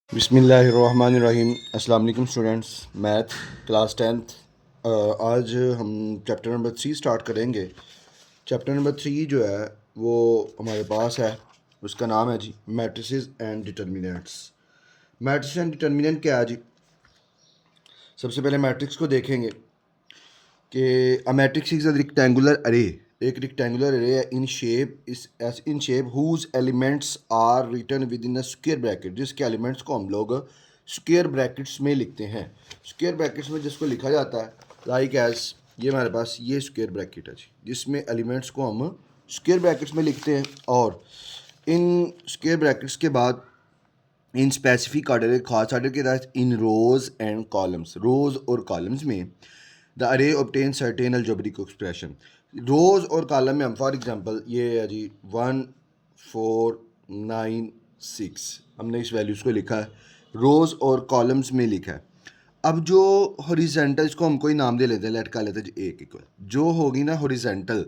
बिस्मिल्लाहिर्रहमानिर्रहीम। अस्सलाम वालेकुम स्टूडेंट्स, मैथ क्लास 10th। आज हम चैप्टर नंबर 3 स्टार्ट करेंगे। चैप्टर नंबर 3 जो है वो हमारे पास है, उसका नाम है जी matrices and determinants. Matrix and determinant क्या है जी? सबसे पहले मैट्रिक्स को देखेंगे कि a matrix is a rectangular array. एक रेक्टेंगुलर अरे है in shape whose elements are written within a square bracket, जिसके एलिमेंट्स को हम लोग स्क्वायर ब्रैकेट्स में लिखते हैं। स्क्वायर ब्रैकेट्स में जिसको लिखा जाता है लाइक एज ये हमारे पास ये स्क्वायर ब्रैकेट है जी, जिसमें एलिमेंट्स को हम स्क्वायर ब्रैकेट्स में लिखते हैं। और इन स्क्वायर ब्रैकेट्स के बाद इन स्पेसिफिक ऑर्डर, एक खास ऑर्डर के तहत, इन रोज एंड कॉलम्स, रोज और कॉलम्स में द अरे ऑब्टेन सर्टेन अलजेब्रिक एक्सप्रेशन। रोज और कॉलम में हम फॉर एग्जांपल ये है जी 1 4 9 6, हमने इस वैल्यूज़ को लिखा है, रोज और कॉलम्स में लिखा है। अब जो हॉरिजेंटल, इसको हम कोई नाम दे लेते हैं, लेट कर लेते हैं जी एक इक्वल, जो होगी ना हॉरिजेंटल,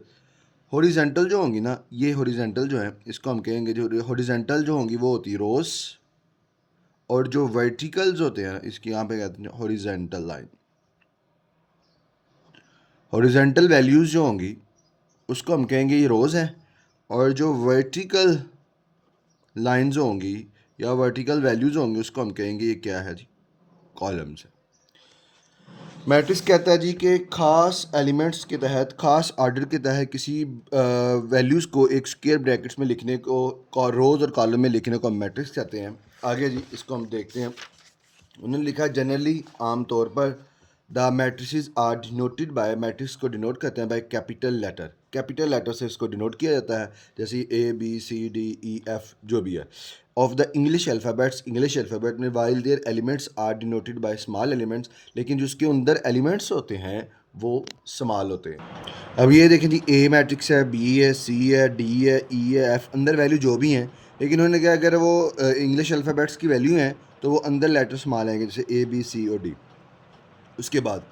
हॉरिजेंटल जो होंगी ना, ये हॉरिजेंटल जो है इसको हम कहेंगे, जो हॉरिजेंटल जो होंगी वो होती है रोज, और जो वर्टिकल्स होते हैं इसकी यहाँ पे कहते हैं हॉरिजेंटल लाइन। हॉरिजेंटल वैल्यूज़ जो होंगी उसको हम कहेंगे ये रोज़ है, और जो वर्टिकल लाइंस होंगी या वर्टिकल वैल्यूज़ होंगी उसको हम कहेंगे ये क्या है जी, कॉलम्स है। मैट्रिक्स कहता है जी कि खास एलिमेंट्स के तहत, खास आर्डर के तहत किसी वैल्यूज़ को एक स्क्वायर ब्रैकेट्स में लिखने को रोज़ और कॉलम में लिखने को हम मैट्रिक्स कहते हैं। आगे जी इसको हम देखते हैं। उन्होंने लिखा जनरली, आम तौर पर, the matrices are denoted by, matrix को डिनोट करते हैं by capital letter. Capital letter से इसको डिनोट किया जाता है, जैसे ABCDEF जो भी है, of the English alphabets, English alphabet में, while their elements are denoted by small elements, लेकिन जिसके अंदर एलिमेंट्स होते हैं वो स्मॉल होते हैं। अब ये देखें जी, A मैट्रिक्स है, B है, C है, D है, E है, F, अंदर वैल्यू जो भी हैं, लेकिन उन्होंने क्या, अगर वो इंग्लिश अल्फ़ाबेट्स की वैल्यू हैं तो वो अंदर लेटर स्मॉल आएंगे, जैसे A B C और D। उसके बाद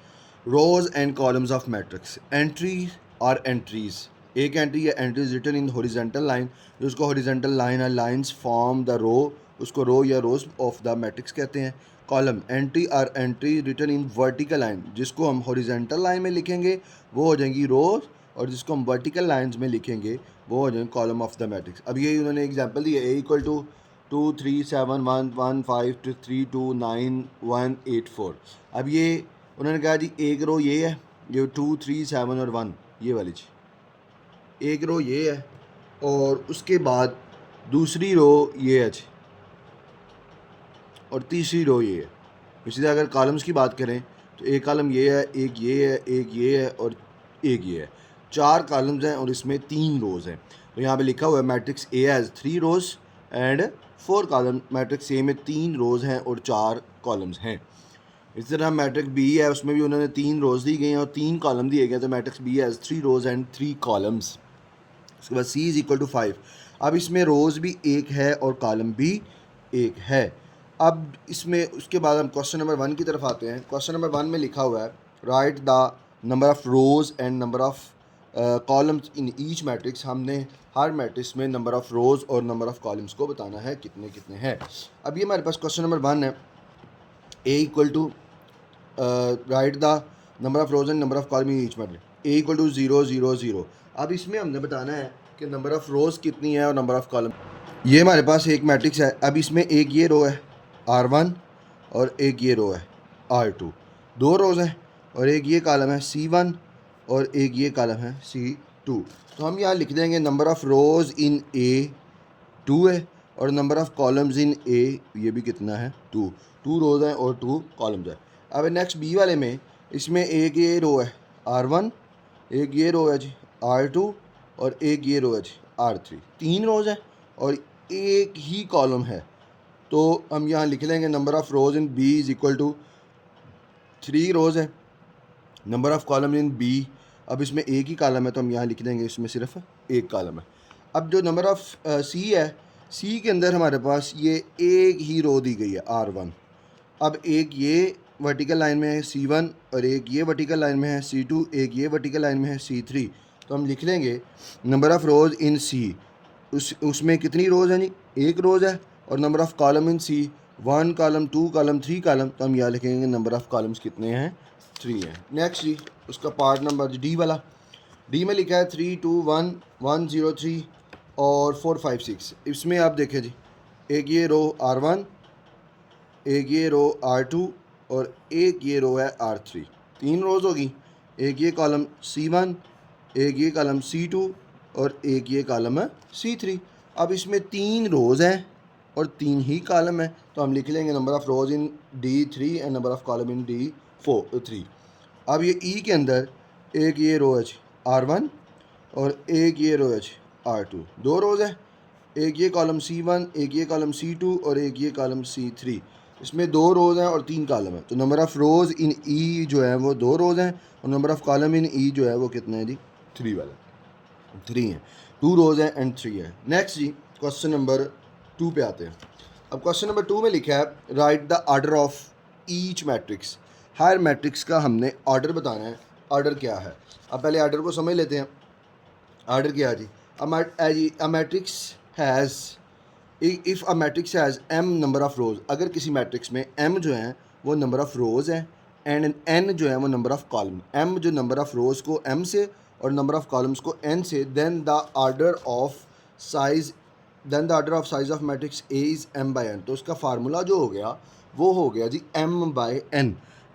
rows and columns of matrix, entry और एंट्रीज। एक एंट्री या entries written in horizontal line, जो उसको हॉरिजॉन्टल लाइन है, लाइंस फॉर्म द रो, उसको रो या रोज ऑफ द मैट्रिक्स कहते हैं। कॉलम, एंट्री और entry written in vertical line, जिसको हम हॉरिजॉन्टल लाइन में लिखेंगे वो हो जाएंगी रोज, और जिसको हम वर्टिकल लाइंस में लिखेंगे वो हो जाएंगे कॉलम ऑफ द मैट्रिक्स। अब ये उन्होंने एग्जांपल दी है, A = 2 3 7 1 1 5 3 2 9 1 8 4। अब ये उन्होंने कहा जी एक रो ये है, ये 2 3 7 और 1, ये वाली जी एक रो ये है, और उसके बाद दूसरी रो ये है जी, और तीसरी रो ये है। इसी तरह अगर कॉलम्स की बात करें तो एक कॉलम ये है, एक ये है, एक ये है और एक ये है। 4 कॉलम्स हैं और इसमें 3 रोज़ हैं। तो यहाँ पे लिखा हुआ है matrix A has 3 rows and 4 column. Matrix A में 3 रोज़ हैं और 4 कॉलम्स हैं। इसी तरह मैट्रिक्स B है, उसमें भी उन्होंने 3 रोज़ दी गई हैं और 3 कॉलम दिए गए, तो matrix B has 3 rows and 3 columns. उसके बाद C = 5। अब इसमें रोज़ भी एक है और कॉलम भी एक है। अब इसमें उसके बाद हम क्वेश्चन नंबर 1 की तरफ आते हैं। क्वेश्चन नंबर 1 में लिखा हुआ है, right the number of rows and number of columns in each matrix. हमने हर मैट्रिक्स में नंबर ऑफ़ रोज़ और नंबर ऑफ़ कॉलम्स को बताना है कितने कितने हैं। अब ये हमारे पास क्वेश्चन नंबर 1 है, A = right the number of rows and number of column in each matrix. A = 0 0 0। अब इसमें हमने बताना है कि नंबर ऑफ़ रोज़ कितनी है और नंबर ऑफ़ कॉलम। ये हमारे पास एक मैट्रिक्स है। अब इसमें एक ये रो है R1 और एक ये रो है R2, 2 रोज़ हैं, और एक ये कॉलम है C1 और एक ये कॉलम है C2। तो हम यहाँ लिख देंगे number of rows in A 2 है, और number of columns in A ये भी कितना है 2, 2 रोज़ हैं और 2 कॉलम्स हैं। अब नेक्स्ट B वाले में, इसमें एक ये रो है R1, एक ये रो है जी R2 और एक ये रो है जी R3, 3 रोज़ हैं और एक ही कॉलम है। तो हम यहाँ लिख लेंगे number of rows in B = 3 rows है, number of column in B, अब इसमें एक ही कॉलम है तो हम यहाँ लिख देंगे इसमें सिर्फ एक कॉलम है। अब जो नंबर ऑफ़ C है, C के अंदर हमारे पास ये एक ही रो दी गई है R1। अब एक ये वर्टिकल लाइन में है C1 और एक ये वर्टिकल लाइन में है C2, एक ये वर्टिकल लाइन में है C3। तो हम लिख लेंगे number of rows in C, उसमें कितनी रोज़ हैं जी, एक रोज़ है, और number of column in C 1 column 2 column 3 column, तो हम यहाँ लिखेंगे नंबर ऑफ़ कॉलम्स कितने हैं, 3 हैं। नेक्स्ट जी उसका पार्ट नंबर डी वाला, डी में लिखा है 3 2 1 1 0 3 और 4 5 6। इसमें आप देखें जी, एक ये रो R1, एक ये रो R2 और एक ये रो है R3, 3 रोज़ होगी। एक ये कॉलम C1, एक ये कॉलम C2 और एक ये कॉलम है C3। अब इसमें 3 रोज़ हैं और 3 ही कॉलम है, तो हम लिख लेंगे number of rows in D3 and number of column in D3। अब ये E के अंदर एक ये रो है R1 और एक ये रो है R2, 2 रोज़ है। एक ये कॉलम C1, एक ये कॉलम C2 और एक ये कॉलम C3। इसमें 2 रोज़ हैं और 3 कॉलम है, तो नंबर ऑफ़ रोज़ इन ई जो है वो 2 रोज़ हैं और नंबर ऑफ़ कॉलम इन ई जो है वो कितना है जी, 3 वाला, 3 है। 2 रोज़ हैं एंड 3 है। नेक्स्ट जी क्वेश्चन नंबर 2 पे आते हैं। अब क्वेश्चन नंबर 2 में लिखा है right the order of each matrix. Her matrix का हमने ऑर्डर बताना है। ऑर्डर क्या है, अब पहले ऑर्डर को समझ लेते हैं। ऑर्डर क्या है जी, a matrix has, if a matrix has m number of rows, अगर किसी मैट्रिक्स में m जो है वो नंबर ऑफ़ रोज़ है एंड n जो है वो नंबर ऑफ़ कॉलम, m जो नंबर ऑफ़ रोज़ को m से और नंबर ऑफ़ कॉलम्स को n से, then the order of size of matrix A is m by n। तो उसका फार्मूला जो हो गया वो हो गया जी m बाई n।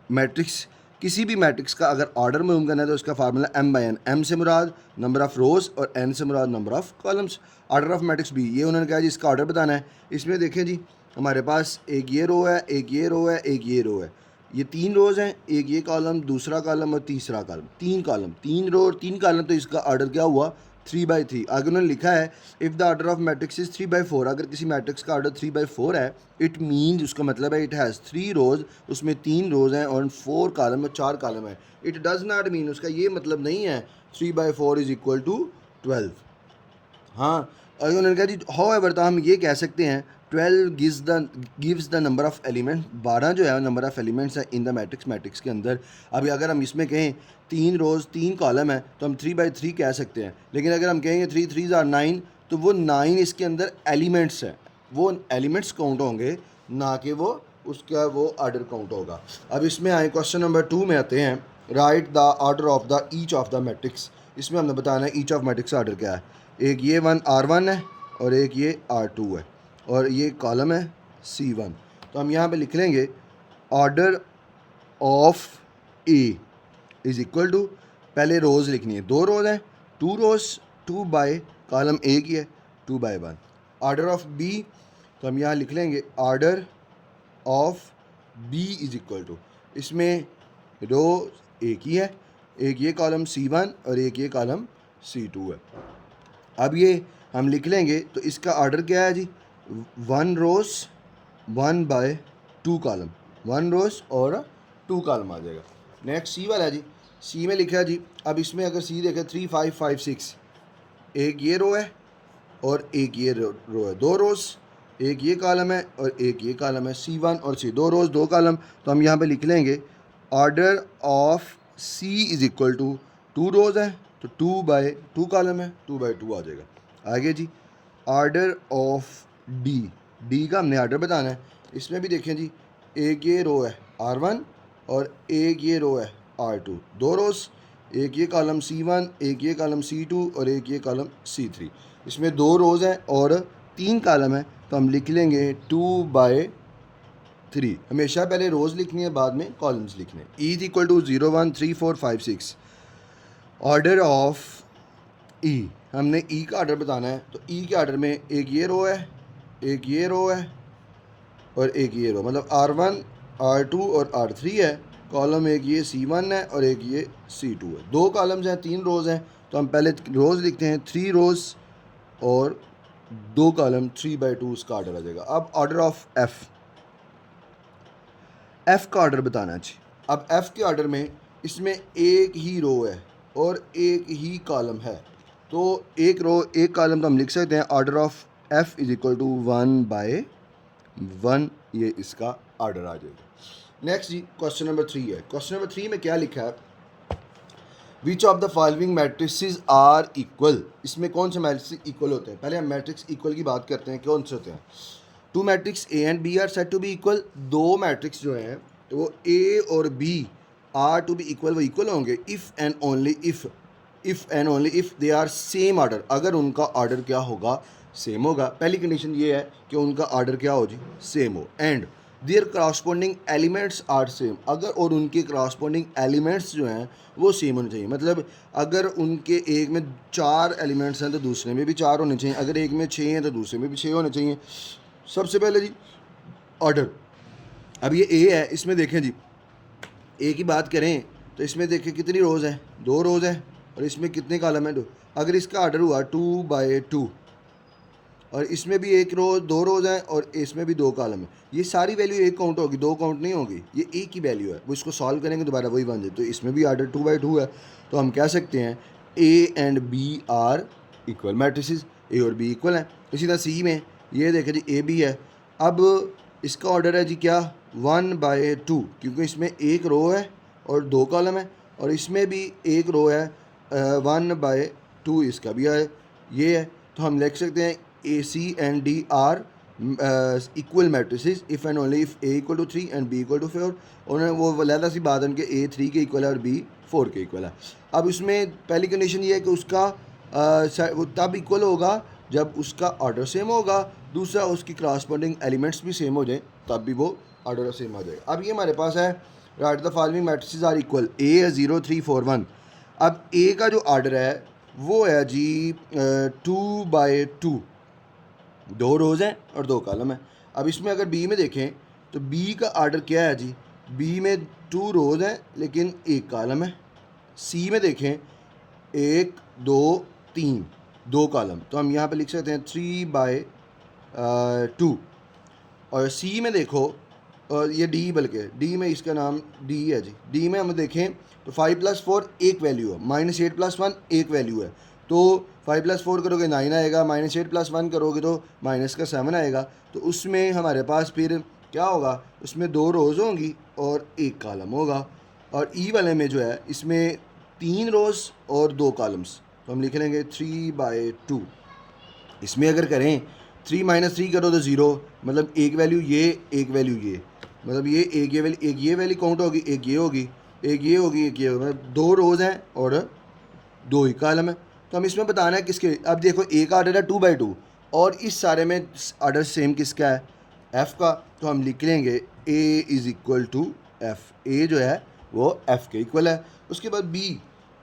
मैट्रिक्स, किसी भी मैट्रिक्स का अगर ऑर्डर मालूम करना है तो उसका formula m by n, m से मुराद नंबर ऑफ़ रोज़ और n से मुराद number of columns. Order of matrix B, ये उन्होंने कहा जी इसका ऑर्डर बताना है। इसमें देखें जी हमारे पास एक ये रो है, एक ये रो है, एक ये रो है, ये 3 रोज़ हैं, एक ये कॉलम, दूसरा कॉलम और तीसरा कॉलम, 3 कॉलम, 3 रो और 3 कॉलम, तो इसका ऑर्डर क्या हुआ 3/3। आगे उन्होंने लिखा है if the order of matrix is 3/4, अगर किसी मैट्रिक्स का ऑर्डर 3/4 है, इट मीन्स उसका मतलब है इट हैज़ 3 रोज़, उसमें 3 रोज़ हैं और 4 कॉलम और 4 कॉलम है। इट डज़ नॉट मीन, उसका ये मतलब नहीं है 3/4 इज़ इक्वल टू 12। हाँ, और उन्होंने कहा जी हाउएवर, तो हम ये कह सकते हैं 12 gives the number of element, 12 जो है नंबर ऑफ़ एलिमेंट्स है इन द मैट्रिक्स के अंदर। अभी अगर हम इसमें कहें 3 रोज़ 3 कॉलम है तो हम 3/3 कह सकते हैं, लेकिन अगर हम कहेंगे 3 3 आर 9, तो वो 9 इसके अंदर एलिमेंट्स हैं, वो एलिमेंट्स काउंट होंगे, ना कि वो उसका वो ऑर्डर काउंट होगा। अब इसमें आए क्वेश्चन नंबर 2 में आते हैं, right the order of the each of the matrix. इसमें हमने बताना है ईच ऑफ मैट्रिक्स ऑर्डर क्या है। एक ये R1 है और एक ये R2 है और ये कॉलम है C1, तो हम यहाँ पे लिख लेंगे order of A is equal to, पहले रोज़ लिखनी है, 2 रोज़ हैं, 2 रोज़ 2 बाय कॉलम ए की है 2/1। ऑर्डर ऑफ बी, तो हम यहाँ लिख लेंगे order of B is equal to, इसमें रो एक ही है, एक ये कॉलम C1 और एक ये कॉलम C2 है। अब ये हम लिख लेंगे तो इसका ऑर्डर क्या है जी, 1 रोज़ 1/2 कॉलम, 1 रोज़ और 2 कॉलम आ जाएगा। नेक्स्ट सी वाला है जी, सी में लिखा है जी, अब इसमें अगर सी देखें 3 5 5 6, एक ये रो है और एक ये रो है, 2 रोज़, एक ये कॉलम है और एक ये कॉलम है, C1 और C, 2 रोज़ 2 कॉलम, तो हम यहाँ पे लिख लेंगे order of C is equal to 2 rows है तो 2/2 कॉलम है, 2/2 आ जाएगा। आगे जी ऑर्डर ऑफ डी, डी का हमने ऑर्डर बताना है। इसमें भी देखें जी एक ये रो है R1 और एक ये रो है R2, 2 रोज़, एक ये कॉलम C1, एक ये कॉलम C2 और एक ये कॉलम C3। इसमें 2 रोज़ हैं और 3 कॉलम है, तो हम लिख लेंगे 2/3। हमेशा पहले रोज़ लिखनी है, बाद में कॉलम्स लिखने। E is equal to 0 1 3 4 5 6। Order of E, हमने ई का ऑर्डर बताना है, तो ई के ऑर्डर में एक ये रो है, एक ये रो है और एक ये रो, मतलब R1 R2 और R3 है। कॉलम एक ये C1 है और एक ये C2 है, 2 कॉलम्स हैं, 3 रोज़ हैं, तो हम पहले रोज़ लिखते हैं, 3 रोज़ और 2 कॉलम, 3/2 उसका ऑर्डर आ जाएगा। अब ऑर्डर ऑफ एफ़, एफ़ का ऑर्डर बताना चाहिए। अब एफ़ के ऑर्डर में इसमें एक ही रो है और एक ही कॉलम है, तो एक रो एक कॉलम तो हम लिख सकते हैं order of F is equal to 1/1, ये इसका ऑर्डर आ जाएगा। नेक्स्ट जी क्वेश्चन नंबर 3 है। क्वेश्चन नंबर 3 में क्या लिखा है, which of the following matrix are equal. इसमें कौन से मैट्रिक्स इक्वल होते हैं, पहले हम मैट्रिक्स इक्वल की बात करते हैं, कौन से होते हैं। Two matrix A and B are set to be equal, दो मैट्रिक्स जो हैं तो वो ए और B are to be equal, वो इक्वल होंगे if and only if they are same order, अगर उनका ऑर्डर क्या होगा, सेम होगा। पहली कंडीशन ये है कि उनका ऑर्डर क्या हो जी, सेम हो। And their corresponding elements are same, अगर और उनके करस्पॉन्डिंग एलिमेंट्स जो हैं वो सेम होने चाहिए। मतलब अगर उनके एक में 4 एलिमेंट्स हैं तो दूसरे में भी 4 होने चाहिए, अगर एक में 6 हैं तो दूसरे में भी 6 होने चाहिए। सबसे पहले जी ऑर्डर, अब ये ए है, इसमें देखें जी ए की बात करें तो इसमें देखें कितनी रोज़ हैं, 2 रोज़ हैं, और इसमें कितने कॉलम हैं, 2। अगर इसका ऑर्डर हुआ 2/2 और इसमें भी एक रोज़ 2 रोज़ हैं और इसमें भी 2 कॉलम है, ये सारी वैल्यू एक काउंट होगी, 2 काउंट नहीं होगी, ये एक ही वैल्यू है। वो इसको सॉल्व करेंगे दोबारा वही बन जाए। तो इसमें भी ऑर्डर 2/2 है, तो हम कह सकते हैं A and B are equal matrices, A और बी इक्वल हैं। इसी तरह सी में ये देखें जी ए बी है, अब इसका ऑर्डर है जी क्या, 1/2, क्योंकि इसमें एक रो है और 2 कॉलम है, और इसमें भी एक रो है 1/2 इसका भी है, ये है। तो हम लिख सकते हैं A C and D are equal matrices if and only if A equal to 3 and B equal to 4। उन्होंने वो वलीदा सी बात उनके ए 3 के इक्वल है और बी 4 के इक्वल है। अब इसमें पहली कंडीशन ये है कि उसका वो तब इक्वल होगा जब उसका ऑर्डर सेम होगा, दूसरा उसकी करस्पॉन्डिंग एलिमेंट्स भी सेम हो जाए, तब भी वो ऑर्डर सेम आ जाएगा। अब ये हमारे पास है right the following matrices are equal, A है 0 3 4 1। अब ए का जो ऑर्डर है वो है जी 2/2, 2 रोज़ हैं और 2 कॉलम है। अब इसमें अगर बी में देखें तो बी का ऑर्डर क्या है जी, बी में 2 रोज़ हैं लेकिन 1 कॉलम है। सी में देखें 1 2 3 2 कॉलम, तो हम यहाँ पे लिख सकते हैं 3/2। और सी में देखो, और ये डी, बल्कि डी में इसका नाम डी है जी, डी में हम देखें तो 5 + 4 एक वैल्यू है, -8 + 1 एक वैल्यू है, तो 5 + 4 करोगे 9 आएगा, -8 + 1 करोगे तो -7 आएगा। तो उसमें हमारे पास फिर क्या होगा, उसमें 2 रोज़ होंगी और 1 कॉलम होगा। और ई वाले में जो है इसमें 3 रोज़ और 2 कॉलम्स, तो हम लिख लेंगे 3/2। इसमें अगर करें 3 - 3 करो तो 0, मतलब एक वैल्यू ये, एक वैल्यू ये, मतलब ये एक ये वैल्यू काउंट होगी, एक ये होगी, एक ये होगी, एक ये होगी, मतलब 2 रोज़ हैं और 2 ही कॉलम है। तो हम इसमें बताना है किसके, अब देखो ए का ऑर्डर है 2/2 और इस सारे में ऑर्डर सेम किसका है, एफ़ का। तो हम लिख लेंगे A is equal to F, A जो है वो एफ़ के इक्वल है। उसके बाद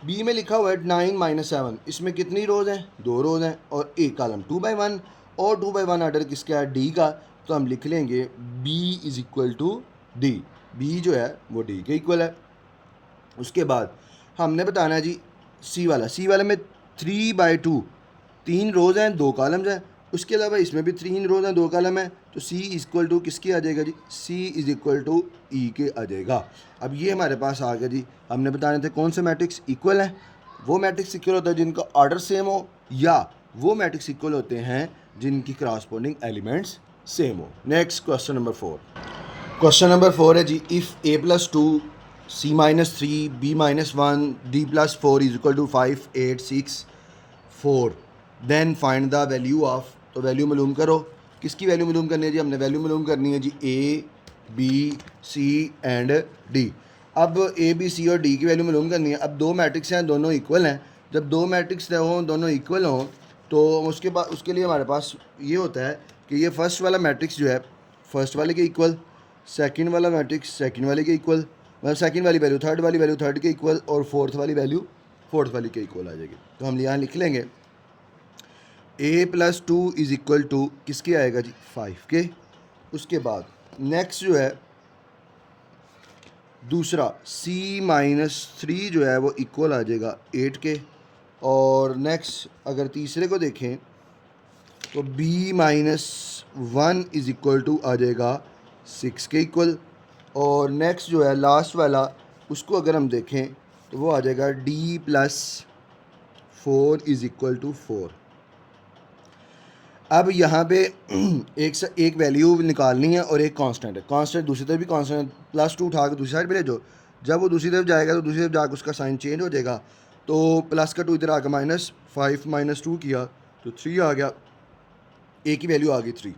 बी में लिखा हुआ है 9 - 7, इसमें कितनी रोज़ हैं, 2 रोज़ हैं और एक कॉलम 2/1, और 2/1 ऑर्डर किसका है, डी का। तो हम लिख लेंगे B is equal to D, B जो है वो डी के इक्वल है। उसके बाद हमने बताना है जी सी वाले में 3/2, 3 रोज़ हैं 2 कॉलम्स हैं। उसके अलावा इसमें भी 3 रोज़ हैं 2 कॉलम है, तो सी इक्वल टू किसकी आ जाएगा जी, सी इज़ इक्वल टू ई के आ जाएगा। अब ये हमारे पास आ गया जी, हमने बताने थे कौन से मैट्रिक्स इक्वल हैं। वो मैट्रिक्स इक्वल होता है जिनका ऑर्डर सेम हो, या वो मैट्रिक्स इक्वल होते हैं जिनकी करस्पॉन्डिंग एलिमेंट्स सेम हो। Next question number 4। Question number 4 है जी, if a + 2 c - 3 b - 1 d + 4 is equal to 5 8 6 4, then find the value of. तो वैल्यू मालूम करो, किसकी वैल्यू मालूम करनी है जी, हमने वैल्यू मालूम करनी है जी A B C and D. अब ए बी सी और डी की वैल्यू मालूम करनी है। अब 2 मैट्रिक्स हैं, दोनों इक्वल हैं। जब 2 मैट्रिक्स हों, दोनों इक्वल हों, तो उसके बाद उसके लिए हमारे पास ये होता है कि ये फर्स्ट वाला मैट्रिक्स जो है फर्स्ट वाले के इक्वल, सेकंड वाला मैट्रिक्स सेकंड वाले के इक्वल, मतलब सेकंड वाली वैल्यू थर्ड वाली वैल्यू थर्ड के इक्वल, और फोर्थ वाली वैल्यू फोर्थ वाली के इक्वल आ जाएगी। तो हम यहाँ लिख लेंगे a + 2 इज़ इक्वल टू किसके आएगा जी, 5 के। उसके बाद नेक्स्ट जो है दूसरा c - 3 जो है वो इक्वल आ जाएगा 8 के। और नेक्स्ट अगर तीसरे को देखें तो b - 1 इज़ इक्वल टू आ जाएगा 6 के इक्वल। और नेक्स्ट जो है लास्ट वाला, उसको अगर हम देखें तो वो आ जाएगा d + 4 इज़ इक्वल टू 4। अब यहाँ पे एक वैल्यू निकालनी है और एक कांस्टेंट है, कांस्टेंट दूसरी तरफ भी कांस्टेंट, +2 उठा के दूसरी साइड पे ले जाओ। जब वो दूसरी तरफ जाएगा तो दूसरी तरफ जाकर उसका साइन चेंज हो जाएगा। तो प्लस का 2 इधर आकर -5 - 2 किया तो 3 आ गया, ए की वैल्यू आ गई 3।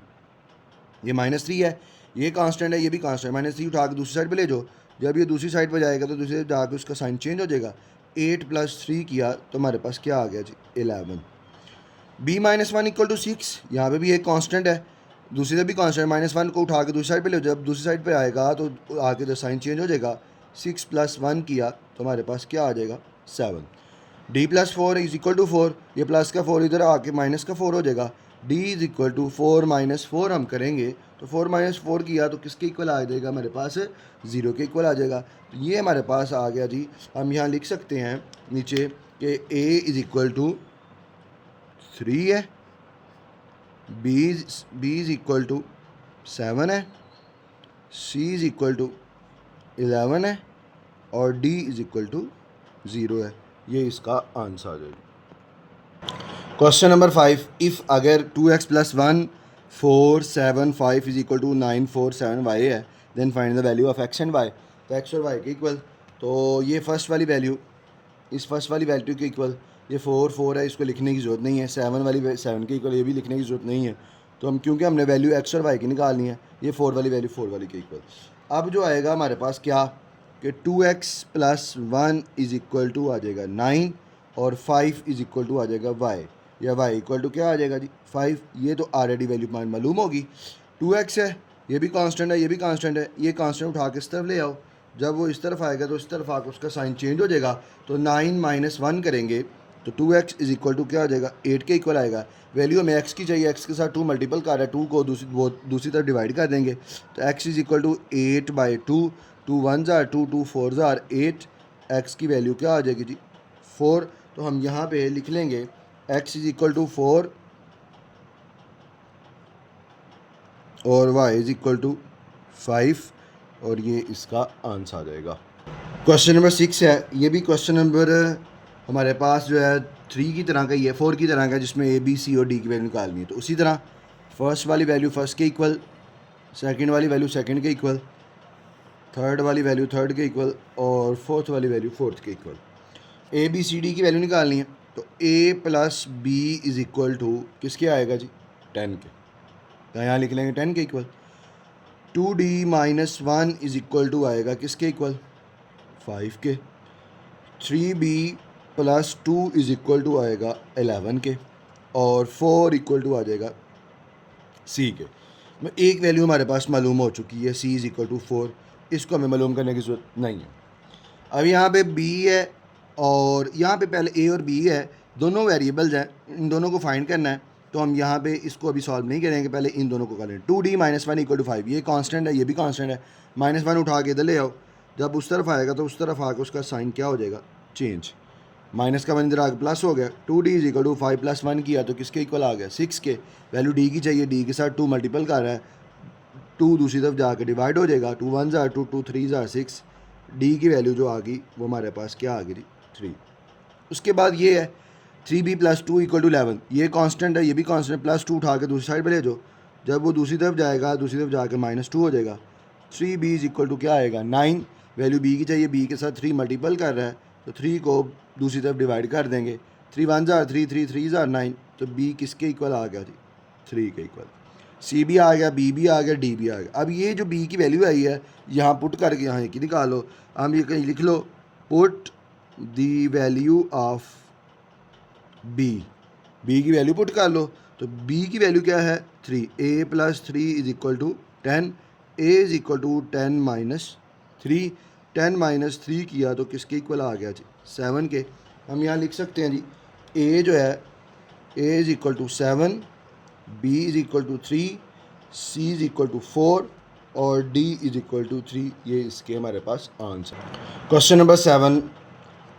ये -3 है, ये कांस्टेंट है, ये भी कांस्टेंट। -3 उठा के दूसरी साइड पे ले जाओ, जब ये दूसरी साइड पे जाएगा तो दूसरी साइड जाकर उसका साइन चेंज हो जाएगा। 8 + 3 किया तो हमारे पास क्या आ गया जी, 11। b-1 = 6, यहाँ पे भी एक कांस्टेंट है, दूसरी तरफ भी कांस्टेंट। -1 को उठा के दूसरी साइड पे ले जाओ, जब दूसरी साइड पे आएगा तो आके जो साइन चेंज हो जाएगा। 6 + 1 किया तो हमारे पास क्या आ जाएगा, 7। d + 4 = 4, ये प्लस का 4 इधर आके माइनस का 4 हो जाएगा। d = 4 - 4 हम करेंगे तो 4 - 4 किया तो किसके इक्वल आ जाएगा, हमारे पास 0 के इक्वल आ जाएगा। तो ये हमारे पास आ गया जी। हम यहाँ लिख सकते हैं नीचे कि a = 3 है, b = 7 है, c = 11 है और d = 0 है। ये इसका आंसर आ जाएगा। क्वेश्चन नंबर 5, इफ़ अगर 2x + 1 4 7 5 = 9 4 7 y है, then find the value of x and y। तो x और y के इक्वल, तो ये फर्स्ट वाली वैल्यू इस फर्स्ट वाली वैल्यू के इक्वल, ये 4 4 है, इसको लिखने की ज़रूरत नहीं है। 7 वाली 7 के इक्वल, ये भी लिखने की ज़रूरत नहीं है। तो हम क्योंकि हमने वैल्यू x और y की निकालनी है, ये 4 वाली वैल्यू 4 वाली के इक्वल। अब जो आएगा हमारे पास क्या कि 2x + 1 = आ जाएगा 9 और 5 = आ जाएगा y, या y = क्या आ जाएगा जी, 5। ये तो ऑलरेडी वैल्यू मालूम होगी। 2x है, ये भी कांस्टेंट है, ये भी कांस्टेंट है, ये कांस्टेंट उठा के इस तरफ ले आओ, जब वो इस तरफ आएगा तो इस तरफ आकर उसका साइन चेंज हो जाएगा। तो 9 - 1 करेंगे तो 2x = क्या आ जाएगा, 8 के इक्वल आएगा। वैल्यू हमें x की चाहिए, x के साथ 2 मल्टीपल कर रहा है, 2 को दूसरी तरफ डिवाइड कर देंगे। तो x = 8/2, 2 1s are 2, 2 4s are 8, x की वैल्यू क्या आ जाएगी जी, 4। तो हम यहाँ पे लिख लेंगे x = 4 और y = 5 और ये इसका आंसर आ जाएगा। क्वेश्चन नंबर 6 है, ये भी क्वेश्चन नंबर हमारे पास जो है 3 की तरह का ही है, 4 की तरह का, जिसमें a b c और d की वैल्यू निकालनी है। तो उसी तरह फर्स्ट वाली वैल्यू फर्स्ट के इक्वल, सेकंड वाली वैल्यू सेकंड के इक्वल, थर्ड वाली वैल्यू थर्ड के इक्वल और फोर्थ वाली वैल्यू फोर्थ के equal. a b c d की वैल्यू निकालनी है तो a + b = किसके आएगा जी, 10 के। तो यहाँ लिख लेंगे 10 के इक्वल। 2d - 1 = आएगा किसके इक्वल, 5 के। 3b + 2 = आएगा 11 के और 4 = आ जाएगा c के। एक वैल्यू हमारे पास मालूम हो चुकी है, c = 4, इसको हमें मालूम करने की ज़रूरत नहीं है। अब यहाँ पे b है और यहाँ पे पहले a और b है, दोनों वेरिएबल्स हैं, इन दोनों को फाइंड करना है। तो हम यहाँ पे इसको अभी सॉल्व नहीं करेंगे, पहले इन दोनों को करें। 2d - 1 = 5, ये कांस्टेंट है, ये भी कांस्टेंट है। -1 उठा के इधर ले आओ, जब उस तरफ आएगा तो उस तरफ आकर उसका साइन क्या हो जाएगा, चेंज। माइनस का 1 इधर आगे प्लस हो गया। 2d = 5 + 1 किया तो किसके इक्वल आ गया, 6 के। वैल्यू d की चाहिए, d के साथ 2 मल्टीपल कर रहा है, 2 दूसरी तरफ जाकर डिवाइड हो जाएगा। 2 1s are 2, 2 3s are 6, d की वैल्यू जो आ गई वो हमारे पास क्या आ गई, 3। उसके बाद ये है 3b + 2 = 11, ये कांस्टेंट है, ये भी कांस्टेंट। +2 उठा के दूसरी साइड पर ले जाओ, जब वो दूसरी तरफ जाएगा दूसरी तरफ जाकर -2 हो जाएगा। 3b = क्या आएगा, 9। वैल्यू b की चाहिए, b के साथ 3 मल्टीपल कर रहा है तो 3 को दूसरी तरफ डिवाइड कर देंगे। 3 1s are 3, 3 3s are 9, तो b किसके इक्वल आ गया जी, 3 के इक्वल। सी भी आ गया, बी भी आ गया, डी भी आ गया। अब ये जो बी की वैल्यू आई है यहाँ पुट करके यहाँ की निकालो। हम ये कहीं लिख लो, put the value of B, B की वैल्यू पुट कर लो। तो बी की वैल्यू क्या है, 3। a + 3 = 10, a = 10 - 3, 10 - 3 किया तो किसके इक्वल आ गया जी, 7 के। हम यहाँ लिख सकते हैं जी, a जो है a = 7, b = 3, c = 4 और d = 3। ये इसके हमारे पास answer. Question number 7,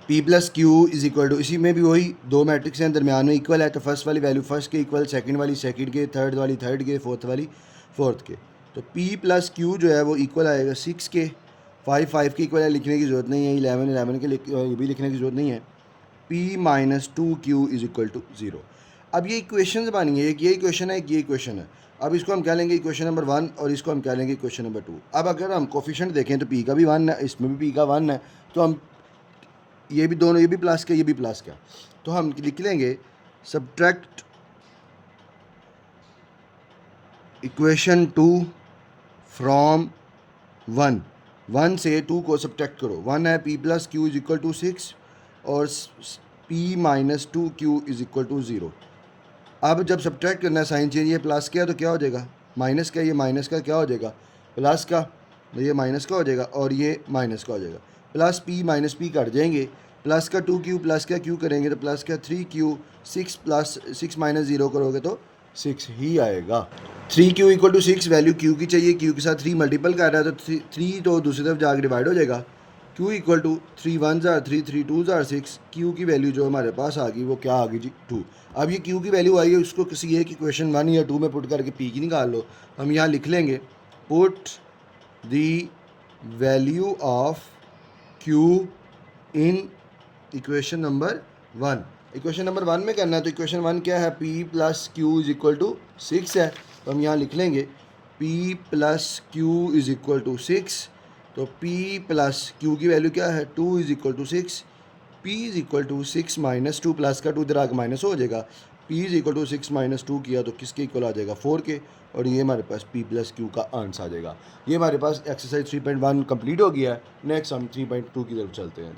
p + q = इसी में भी वही दो मैट्रिक्स हैं, दरमियान में इक्वल है, तो फर्स्ट वाली वैल्यू फर्स्ट के इक्वल, सेकंड वाली सेकंड के, थर्ड वाली थर्ड के, फोर्थ वाली फोर्थ के। तो p + q जो है वो इक्वल आएगा 6 के। 5 5 के इक्वल है, लिखने की ज़रूरत नहीं है। 11 11 के ये भी लिखने की ज़रूरत नहीं है। p - 2q = 0। अब ये इक्वेशन बनी है, एक ये इक्वेशन है, एक ये इक्वेशन है। अब इसको हम क्या लेंगे, इक्वेशन नंबर 1 और इसको हम क्या लेंगे, इक्वेशन नंबर 2। अब अगर हम कोफिशिएंट देखें तो p का भी 1 है, इसमें भी p का 1 है, तो हम ये भी दोनों, ये भी प्लस का, ये भी प्लस का, तो हम लिख लेंगे सब्ट्रैक्ट इक्वेशन 2 फ्रॉम 1 से 2 को सब्ट्रैक्ट करो। 1 है p plus Q is equal to 6 और p minus 2q is equal to 0। अब जब सब्ट्रैक्ट करना है साइन चेंज, ये प्लस क्या तो क्या हो जाएगा माइनस का, ये माइनस का क्या हो जाएगा प्लस का, ये माइनस का हो जाएगा और ये माइनस का हो जाएगा। Plus p minus p cut जाएंगे, प्लस का 2q प्लस का q करेंगे तो प्लस का 3q, 6 प्लस 6 माइनस 0 करोगे तो 6 ही आएगा। 3q equal to 6 value q की चाहिए, q के साथ 3 मल्टीपल कर रहा है तो 3 तो दूसरी तरफ जाकर डिवाइड हो जाएगा। q इक्वल टू 3 1 जार 3 3 2 जार 6, q की वैल्यू जो हमारे पास आ गई वो क्या आ गई जी 2। अब ये q की वैल्यू आई है, उसको किसी एक इक्वेशन 1 या 2 में पुट करके p की निकाल लो। हम यहाँ लिख लेंगे put the value of q in equation number 1। Equation number 1 में करना है तो इक्वेशन 1 क्या है, p plus Q is equal to 6 है, तो हम यहाँ लिख लेंगे p plus Q is equal to 6। तो p प्लस q की वैल्यू क्या है 2 is equal to 6, p is equal to 6 minus 2, plus का 2 इधर आकर माइनस हो जाएगा। p is equal to 6 minus 2 किया तो किसके इक्वल आ जाएगा 4 के, और ये हमारे पास p प्लस q का आंसर आ जाएगा। ये हमारे पास एक्सरसाइज 3.1 कंप्लीट हो गया है। नेक्स्ट हम 3.2 की तरफ चलते हैं।